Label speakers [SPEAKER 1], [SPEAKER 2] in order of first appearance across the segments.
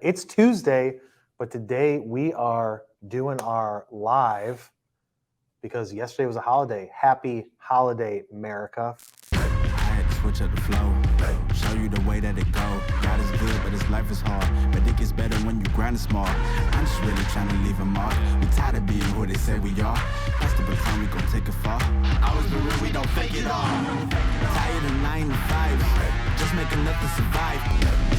[SPEAKER 1] It's Tuesday, but today we are doing our live because yesterday was a holiday. Happy holiday, America.
[SPEAKER 2] I had to switch up the flow, show you the way that it go. God is good, but his life is hard. But it gets better when you grind it smart. I'm just really trying to leave a mark. We tired of being who they say we are. That's the baton, we gon' take it far. Always been real, we don't fake it all. Tired of 9 to 5, just make enough to survive.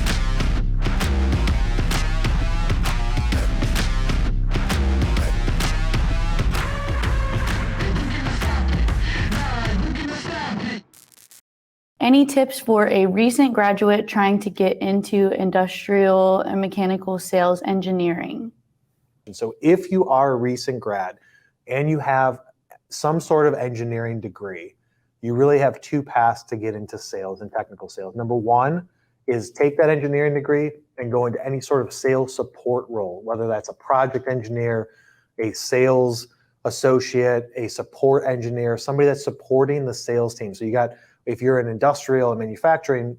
[SPEAKER 3] Any tips for a recent graduate trying to get into industrial and mechanical sales engineering?
[SPEAKER 1] And so if you are a recent grad and you have some sort of engineering degree, you really have two paths to get into sales and technical sales. Number one is take that engineering degree and go into any sort of sales support role, whether that's a project engineer, a sales associate, a support engineer, somebody that's supporting the sales team. So you got, if you're in industrial and manufacturing,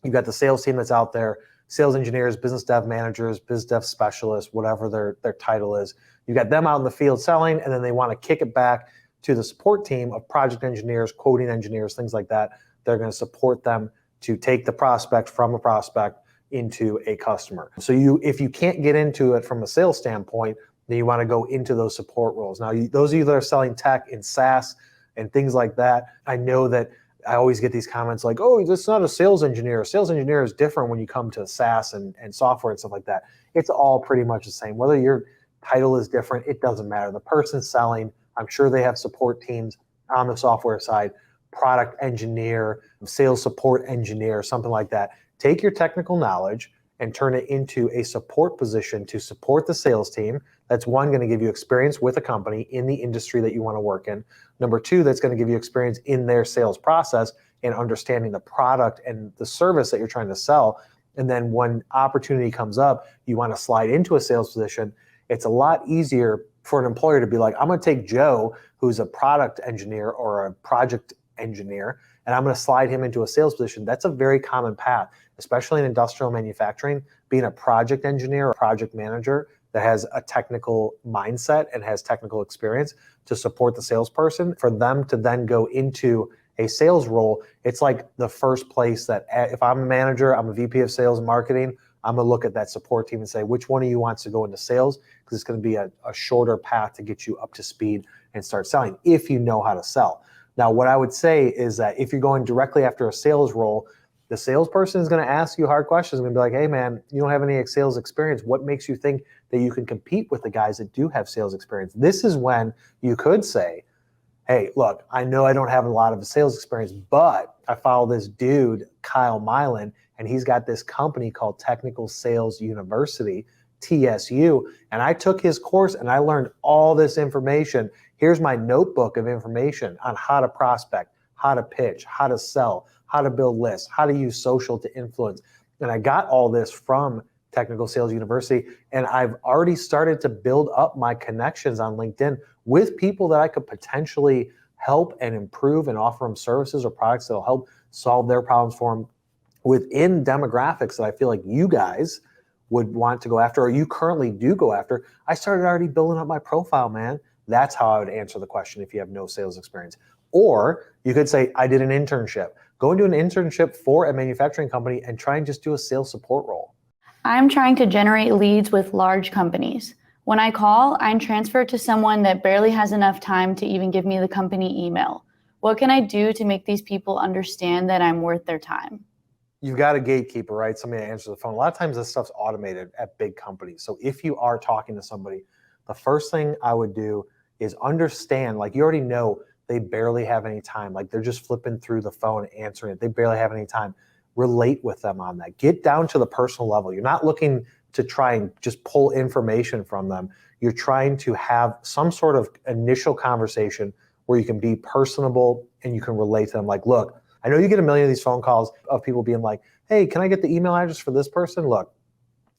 [SPEAKER 1] you've got the sales team that's out there, sales engineers, business dev managers, biz dev specialists, whatever their title is. You got them out in the field selling, and then they want to kick it back to the support team of project engineers, quoting engineers, things like that. They're going to support them to take the prospect from a prospect into a customer. So if you can't get into it from a sales standpoint, then you want to go into those support roles. Now, those of you that are selling tech in SaaS and things like that, I know that I always get these comments like, oh, this is not a sales engineer. A sales engineer is different when you come to SaaS and software and stuff like that. It's all pretty much the same. Whether your title is different, it doesn't matter. The person selling, I'm sure they have support teams on the software side, product engineer, sales support engineer, something like that. Take your technical knowledge and turn it into a support position to support the sales team. That's one, going to give you experience with a company in the industry that you want to work in. Number two, that's going to give you experience in their sales process and understanding the product and the service that you're trying to sell. And then when opportunity comes up, you want to slide into a sales position. It's a lot easier for an employer to be like, I'm going to take Joe, who's a product engineer or a project engineer, and I'm going to slide him into a sales position. That's a very common path, especially in industrial manufacturing. Being a project engineer or project manager that has a technical mindset and has technical experience to support the salesperson, for them to then go into a sales role, it's like the first place that if I'm a manager, I'm a VP of sales and marketing, I'm going to look at that support team and say, which one of you wants to go into sales? Because it's going to be a shorter path to get you up to speed and start selling if you know how to sell. Now, what I would say is that if you're going directly after a sales role, the salesperson is going to ask you hard questions. Going to be like, hey, man, you don't have any sales experience. What makes you think that you can compete with the guys that do have sales experience? This is when you could say, hey, look, I know I don't have a lot of sales experience, but I follow this dude, Kyle Milan, and he's got this company called Technical Sales University, TSU, and I took his course and I learned all this information. Here's my notebook of information on how to prospect, how to pitch, how to sell, how to build lists, how to use social to influence. And I got all this from Technical Sales University, and I've already started to build up my connections on LinkedIn with people that I could potentially help and improve and offer them services or products that will help solve their problems for them within demographics that I feel like you guys would want to go after, or you currently do go after. I started already building up my profile, man. That's how I would answer the question if you have no sales experience. Or you could say, I did an internship. Go into an internship for a manufacturing company and try and just do a sales support role.
[SPEAKER 3] I'm trying to generate leads with large companies. When I call, I'm transferred to someone that barely has enough time to even give me the company email. What can I do to make these people understand that I'm worth their time?
[SPEAKER 1] You've got a gatekeeper, right? Somebody that answers the phone. A lot of times this stuff's automated at big companies. So if you are talking to somebody, the first thing I would do is understand, like you already know they barely have any time. Like they're just flipping through the phone, answering it. They barely have any time. Relate with them on that. Get down to the personal level. You're not looking to try and just pull information from them. You're trying to have some sort of initial conversation where you can be personable and you can relate to them. Like, look, I know you get a million of these phone calls of people being like, hey, can I get the email address for this person? Look,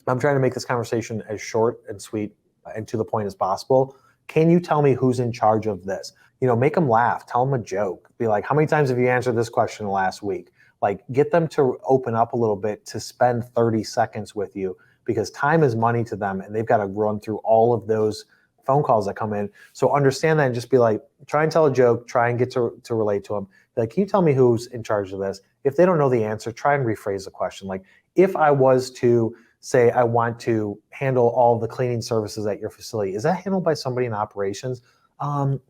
[SPEAKER 1] I'm trying to make this conversation as short and sweet and to the point as possible. Can you tell me who's in charge of this? You know, make them laugh. Tell them a joke. Be like, how many times have you answered this question last week? Like, get them to open up a little bit, to spend 30 seconds with you because time is money to them and they've got to run through all of those phone calls that come in. So understand that and just be like, try and tell a joke, try and get to relate to them. Like, can you tell me who's in charge of this? If they don't know the answer, try and rephrase the question. Like, if I was to say I want to handle all the cleaning services at your facility, is that handled by somebody in operations?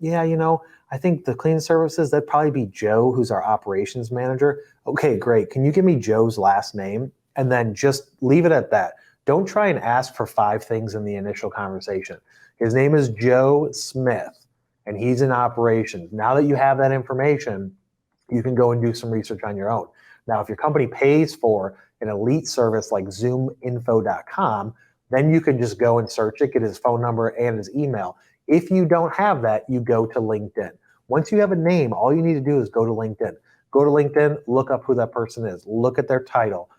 [SPEAKER 1] Yeah, I think the cleaning services, that'd probably be Joe, who's our operations manager. Okay, great. Can you give me Joe's last name? And then just leave it at that. Don't try and ask for 5 things in the initial conversation. His name is Joe Smith, and he's in operations. Now that you have that information, you can go and do some research on your own. Now, if your company pays for an elite service like zoominfo.com, then you can just go and search it, get his phone number and his email. If you don't have that, you go to LinkedIn. Once you have a name, all you need to do is go to LinkedIn. Go to LinkedIn, look up who that person is, look at their title,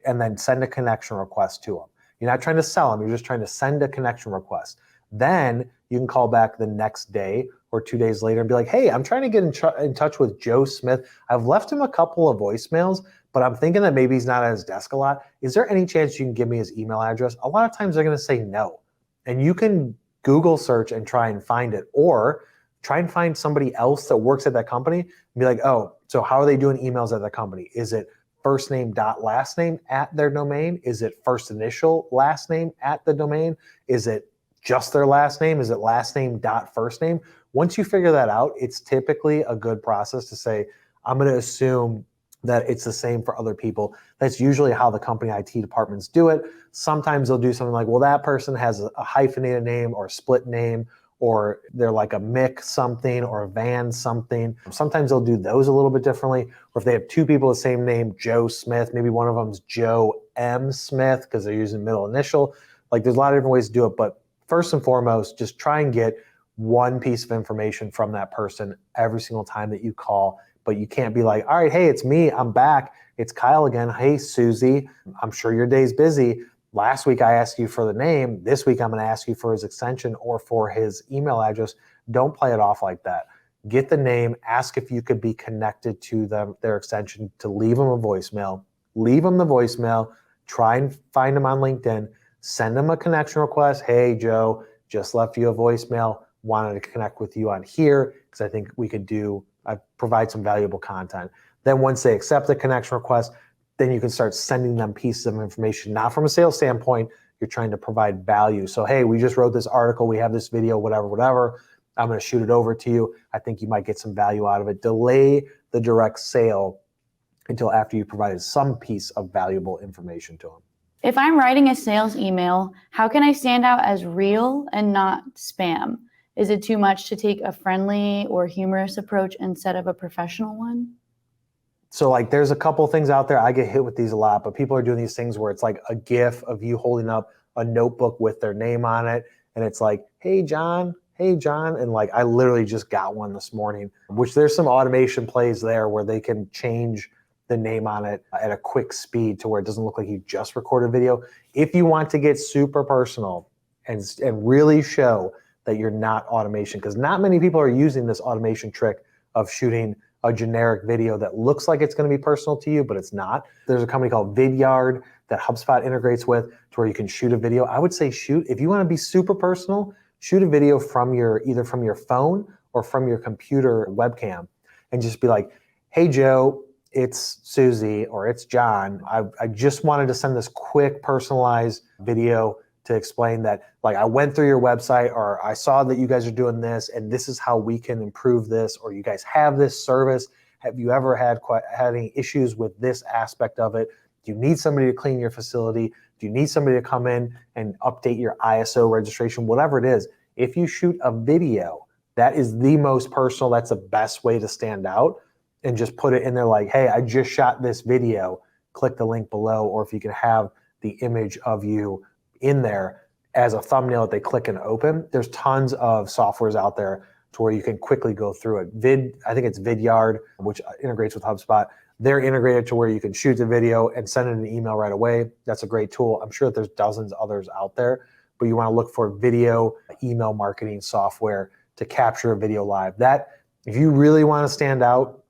[SPEAKER 1] and then send a connection request to them. You're not trying to sell them, you're just trying to send a connection request. Then you can call back the next day or 2 days later and be like, hey, I'm trying to get in touch with Joe Smith. I've left him a couple of voicemails, but I'm thinking that maybe he's not at his desk a lot. Is there any chance you can give me his email address? A lot of times they're going to say no. And you can Google search and try and find it, or try and find somebody else that works at that company and be like, oh, so how are they doing emails at that company? Is it first name dot last name at their domain? Is it first initial last name at the domain? Is it just their last name? Is it last name dot first name? Once you figure that out, it's typically a good process to say, I'm going to assume that it's the same for other people. That's usually how the company IT departments do it. Sometimes they'll do something like, well, that person has a hyphenated name or a split name, or they're like a Mick something or a Van something. Sometimes they'll do those a little bit differently. Or if they have 2 people with the same name, Joe Smith, maybe one of them's Joe M. Smith because they're using middle initial. Like, there's a lot of different ways to do it. But first and foremost, just try and get one piece of information from that person every single time that you call. But you can't be like, all right, hey, it's me, I'm back. It's Kyle again. Hey, Susie, I'm sure your day's busy. Last week I asked you for the name. This week I'm going to ask you for his extension or for his email address. Don't play it off like that. Get the name, ask if you could be connected to their extension, to leave them a voicemail. Leave them the voicemail. Try and find them on LinkedIn. Send them a connection request. Hey, Joe, just left you a voicemail. Wanted to connect with you on here because I think we could provide some valuable content. Then once they accept the connection request, then you can start sending them pieces of information. Not from a sales standpoint, you're trying to provide value. So, hey, we just wrote this article, we have this video, whatever. I'm going to shoot it over to you. I think you might get some value out of it. Delay the direct sale until after you provided some piece of valuable information to them.
[SPEAKER 3] If I'm writing a sales email, how can I stand out as real and not spam? Is it too much to take a friendly or humorous approach instead of a professional one?
[SPEAKER 1] So like, there's a couple things out there. I get hit with these a lot, but people are doing these things where it's like a GIF of you holding up a notebook with their name on it. And it's like, hey, John. And like, I literally just got one this morning, which there's some automation plays there where they can change the name on it at a quick speed to where it doesn't look like you just recorded video. If you want to get super personal and really show that you're not automation, because not many people are using this automation trick of shooting a generic video that looks like it's going to be personal to you, but it's not. There's a company called Vidyard that HubSpot integrates with to where you can shoot a video. I would say if you want to be super personal, shoot a video from either from your phone or from your computer webcam and just be like, hey, Joe, it's Susie or it's John. I just wanted to send this quick personalized video to explain that, like, I went through your website, or I saw that you guys are doing this, and this is how we can improve this, or you guys have this service. Have you ever had any issues with this aspect of it? Do you need somebody to clean your facility? Do you need somebody to come in and update your ISO registration? Whatever it is, if you shoot a video, that is the most personal. That's the best way to stand out, and just put it in there like, hey, I just shot this video. Click the link below, or if you can have the image of you in there as a thumbnail that they click and open. There's tons of softwares out there to where you can quickly go through it. I think it's Vidyard, which integrates with HubSpot. They're integrated to where you can shoot the video and send it an email right away. That's a great tool. I'm sure that there's dozens others out there, but you want to look for video email marketing software to capture a video live. That, if you really want to stand out,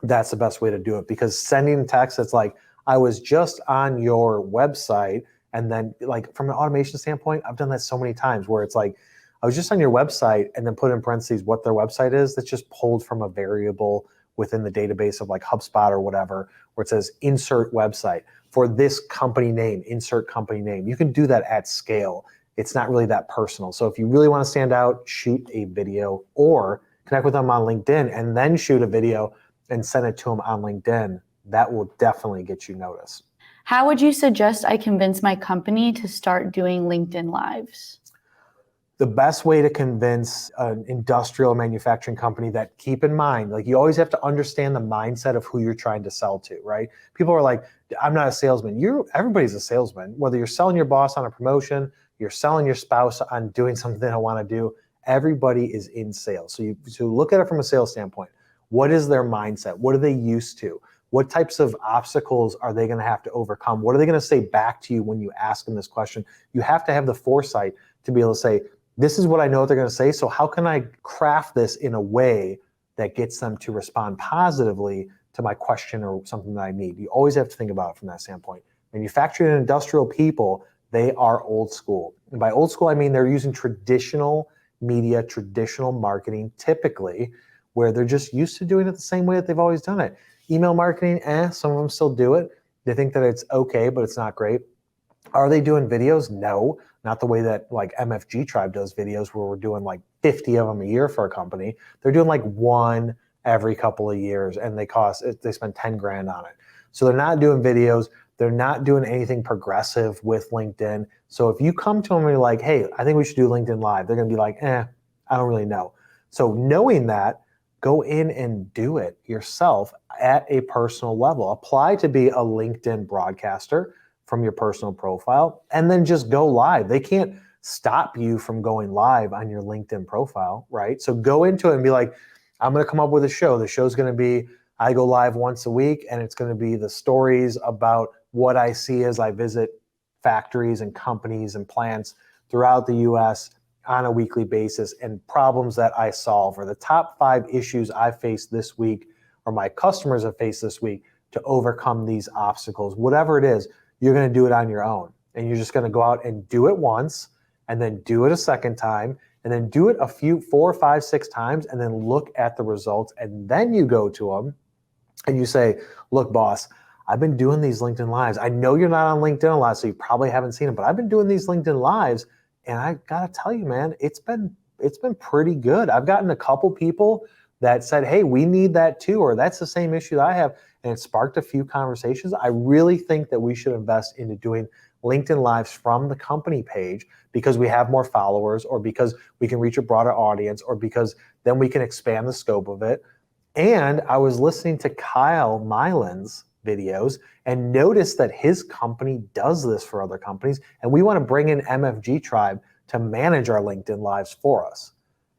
[SPEAKER 1] that's the best way to do it, because sending text that's like, I was just on your website, And then like from an automation standpoint, I've done that so many times where it's like, I was just on your website and then put in parentheses what their website is. That's just pulled from a variable within the database of like HubSpot or whatever, where it says insert website for this company name, insert company name. You can do that at scale. It's not really that personal. So if you really want to stand out, shoot a video or connect with them on LinkedIn and then shoot a video and send it to them on LinkedIn. That will definitely get you noticed.
[SPEAKER 3] How would you suggest I convince my company to start doing LinkedIn Lives?
[SPEAKER 1] The best way to convince an industrial manufacturing company that, keep in mind, like you always have to understand the mindset of who you're trying to sell to, right? People are like, I'm not a salesman. Everybody's a salesman. Whether you're selling your boss on a promotion, you're selling your spouse on doing something they don't want to do, everybody is in sales. So you look at it from a sales standpoint. What is their mindset? What are they used to? What types of obstacles are they going to have to overcome? What are they going to say back to you when you ask them this question? You have to have the foresight to be able to say, this is what I know what they're going to say, so how can I craft this in a way that gets them to respond positively to my question or something that I need? You always have to think about it from that standpoint. Manufacturing and industrial people, they are old school. And by old school, I mean they're using traditional media, traditional marketing, typically, where they're just used to doing it the same way that they've always done it. Email marketing, some of them still do it. They think that it's okay, but it's not great. Are they doing videos? No, not the way that like MFG Tribe does videos where we're doing like 50 of them a year for a company. They're doing like one every couple of years and they spend 10 grand on it. So they're not doing videos. They're not doing anything progressive with LinkedIn. So if you come to them and you're like, hey, I think we should do LinkedIn Live, they're going to be like, I don't really know. So knowing that, go in and do it yourself at a personal level. Apply to be a LinkedIn broadcaster from your personal profile, and then just go live. They can't stop you from going live on your LinkedIn profile, right? So go into it and be like, I'm going to come up with a show. The show's going to be, I go live once a week, and it's going to be the stories about what I see as I visit factories and companies and plants throughout the US on a weekly basis and problems that I solve, or the top 5 issues I faced this week or my customers have faced this week to overcome these obstacles. Whatever it is, you're going to do it on your own. And you're just going to go out and do it once, and then do it a second time, and then do it 4, 5, 6 times, and then look at the results. And then you go to them and you say, look, boss, I've been doing these LinkedIn Lives. I know you're not on LinkedIn a lot, so you probably haven't seen them, but I've been doing these LinkedIn Lives, and I got to tell you, man, it's been pretty good. I've gotten a couple people that said, hey, we need that too, or that's the same issue that I have. And it sparked a few conversations. I really think that we should invest into doing LinkedIn Lives from the company page because we have more followers, or because we can reach a broader audience, or because then we can expand the scope of it. And I was listening to Kyle Milan's videos and noticed that his company does this for other companies. And we want to bring in MFG Tribe to manage our LinkedIn Lives for us.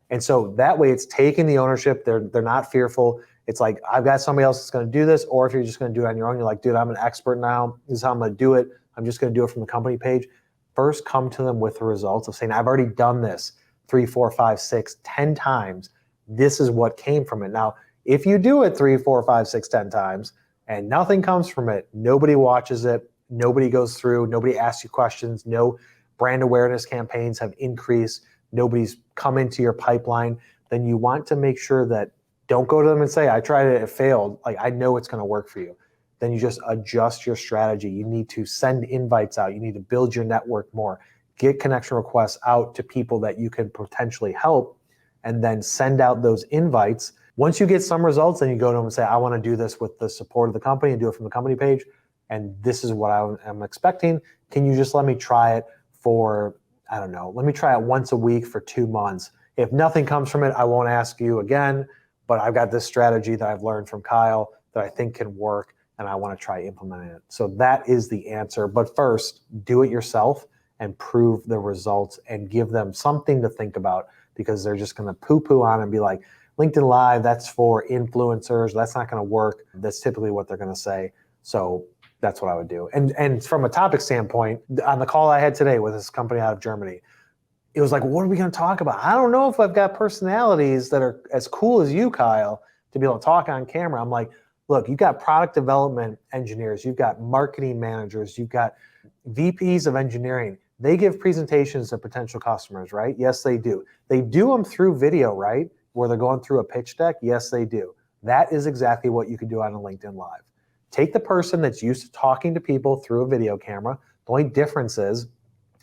[SPEAKER 1] And so that way it's taking the ownership. They're not fearful. It's like, I've got somebody else that's going to do this. Or if you're just going to do it on your own, you're like, dude, I'm an expert now. This is how I'm going to do it. I'm just going to do it from the company page. First, come to them with the results of saying, I've already done this 3, 4, 5, 6, 10 times. This is what came from it. Now, if you do it 3, 4, 5, 6, 10 times and nothing comes from it, nobody watches it, nobody goes through, nobody asks you questions, no brand awareness campaigns have increased, nobody's come into your pipeline, then you want to make sure that, don't go to them and say, I tried it, it failed. Like, I know it's going to work for you. Then you just adjust your strategy. You need to send invites out. You need to build your network more. Get connection requests out to people that you can potentially help, and then send out those invites. Once you get some results, then you go to them and say, I want to do this with the support of the company and do it from the company page. And this is what I'm expecting. Can you just let me try it for, I don't know, let me try it once a week for 2 months. If nothing comes from it, I won't ask you again, but I've got this strategy that I've learned from Kyle that I think can work, and I want to try implementing it. So that is the answer. But first, do it yourself and prove the results and give them something to think about, because they're just going to poo-poo on and be like, LinkedIn Live, that's for influencers. That's not going to work. That's typically what they're going to say. So that's what I would do. And from a topic standpoint, on the call I had today with this company out of Germany, it was like, what are we going to talk about? I don't know if I've got personalities that are as cool as you, Kyle, to be able to talk on camera. I'm like, look, you've got product development engineers, you've got marketing managers, you've got VPs of engineering, they give presentations to potential customers, right? Yes, they do. They do them through video, right? Where they're going through a pitch deck. Yes, they do. That is exactly what you can do on a LinkedIn Live. Take the person that's used to talking to people through a video camera. The only difference is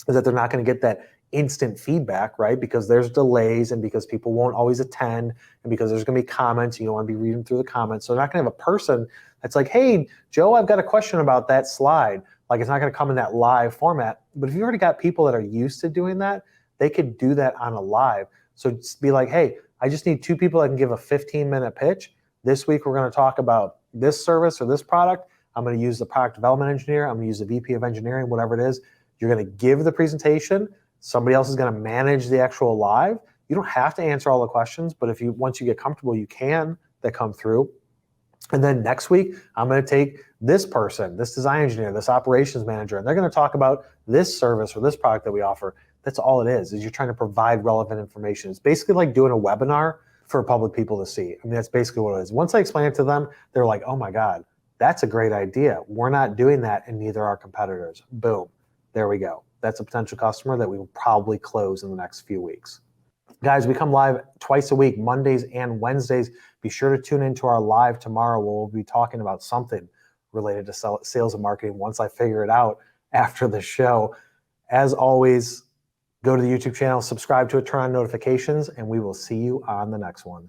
[SPEAKER 1] that they're not going to get that instant feedback, right? Because there's delays and because people won't always attend and because there's going to be comments. You don't want to be reading through the comments. So they're not going to have a person that's like, hey, Joe, I've got a question about that slide. Like, it's not going to come in that live format. But if you've already got people that are used to doing that, they could do that on a live. So just be like, hey, I just need 2 people that can give a 15-minute pitch. This week, we're going to talk about this service or this product. I'm going to use the product development engineer. I'm going to use the VP of engineering, whatever it is. You're going to give the presentation. Somebody else is going to manage the actual live. You don't have to answer all the questions, but if you once you get comfortable, you can that come through. And then next week, I'm going to take this person, this design engineer, this operations manager, and they're going to talk about this service or this product that we offer. That's all it is you're trying to provide relevant information. It's basically like doing a webinar for public people to see. I mean, that's basically what it is. Once I explain it to them, they're like, oh my God, that's a great idea. We're not doing that, and neither are competitors. Boom. There we go. That's a potential customer that we will probably close in the next few weeks. Guys, we come live twice a week, Mondays and Wednesdays. Be sure to tune into our live tomorrow where we'll be talking about something related to sales and marketing once I figure it out after the show. As always, go to the YouTube channel, subscribe to it, turn on notifications, and we will see you on the next one.